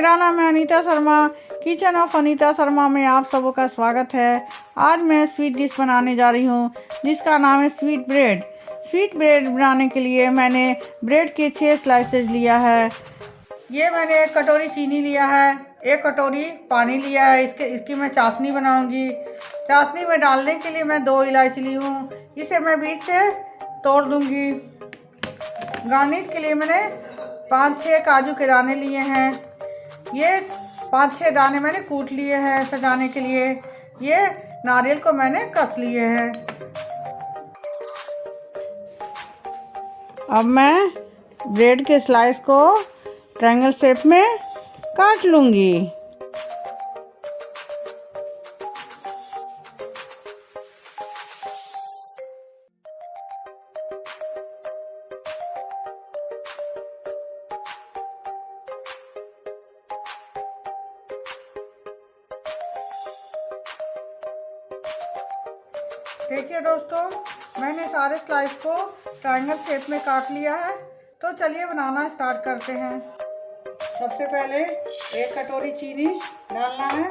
मेरा नाम है अनीता शर्मा। किचन ऑफ अनीता शर्मा में आप सबों का स्वागत है। आज मैं स्वीट डिश बनाने जा रही हूँ जिसका नाम है स्वीट ब्रेड। स्वीट ब्रेड बनाने के लिए मैंने ब्रेड के 6 स्लाइसेस लिया है। ये मैंने 1 कटोरी चीनी लिया है, 1 कटोरी पानी लिया है। इसकी मैं चाशनी बनाऊंगी। चाशनी में डालने के लिए मैं 2 इलायची ली हूँ, इसे मैं बीच से तोड़ दूंगी। गार्निश के लिए मैंने 5-6 काजू के दाने लिए हैं। ये 5-6 दाने मैंने कूट लिए हैं सजाने के लिए। ये नारियल को मैंने कस लिए हैं। अब मैं ब्रेड के स्लाइस को ट्रायंगल शेप में काट लूँगी। देखिए दोस्तों, मैंने सारे स्लाइस को ट्रायंगल शेप में काट लिया है। तो चलिए बनाना स्टार्ट करते हैं। सबसे पहले 1 कटोरी चीनी डालना है,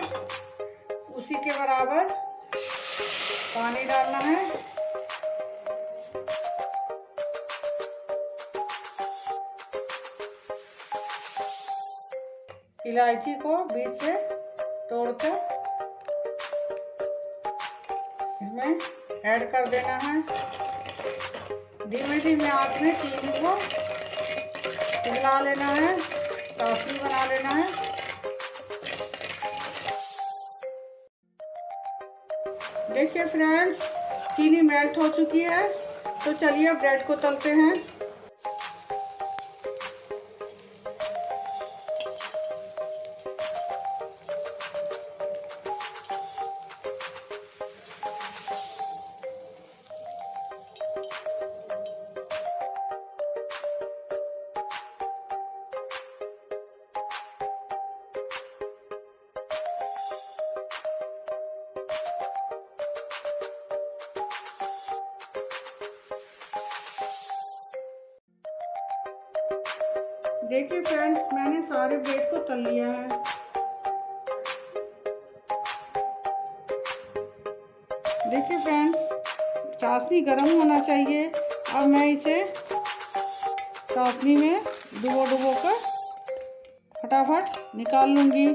उसी के बराबर पानी डालना है। इलायची को बीच से तोड़कर इसमें ऐड कर देना है। धीमे धीमे आंच में चीनी को पिघला लेना है, चाशनी बना लेना है। देखिए फ्रेंड्स, चीनी मेल्ट हो चुकी है। तो चलिए ब्रेड को तलते हैं। देखिए फ्रेंड्स, मैंने सारे ब्रेड को तल लिया है। देखिए फ्रेंड्स, चाशनी गर्म होना चाहिए। अब मैं इसे चाशनी में डुबो कर फटाफट निकाल लूँगी।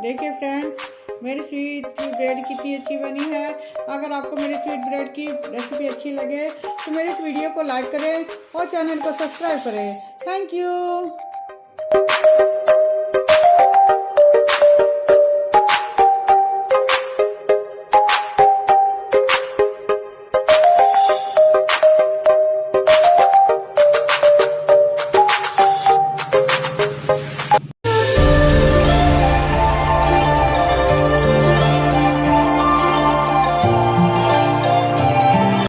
देखिए फ्रेंड्स, मेरी स्वीट ब्रेड कितनी अच्छी बनी है। अगर आपको मेरी स्वीट ब्रेड की रेसिपी अच्छी लगे तो मेरे इस वीडियो को लाइक करें और चैनल को सब्सक्राइब करें। Thank you.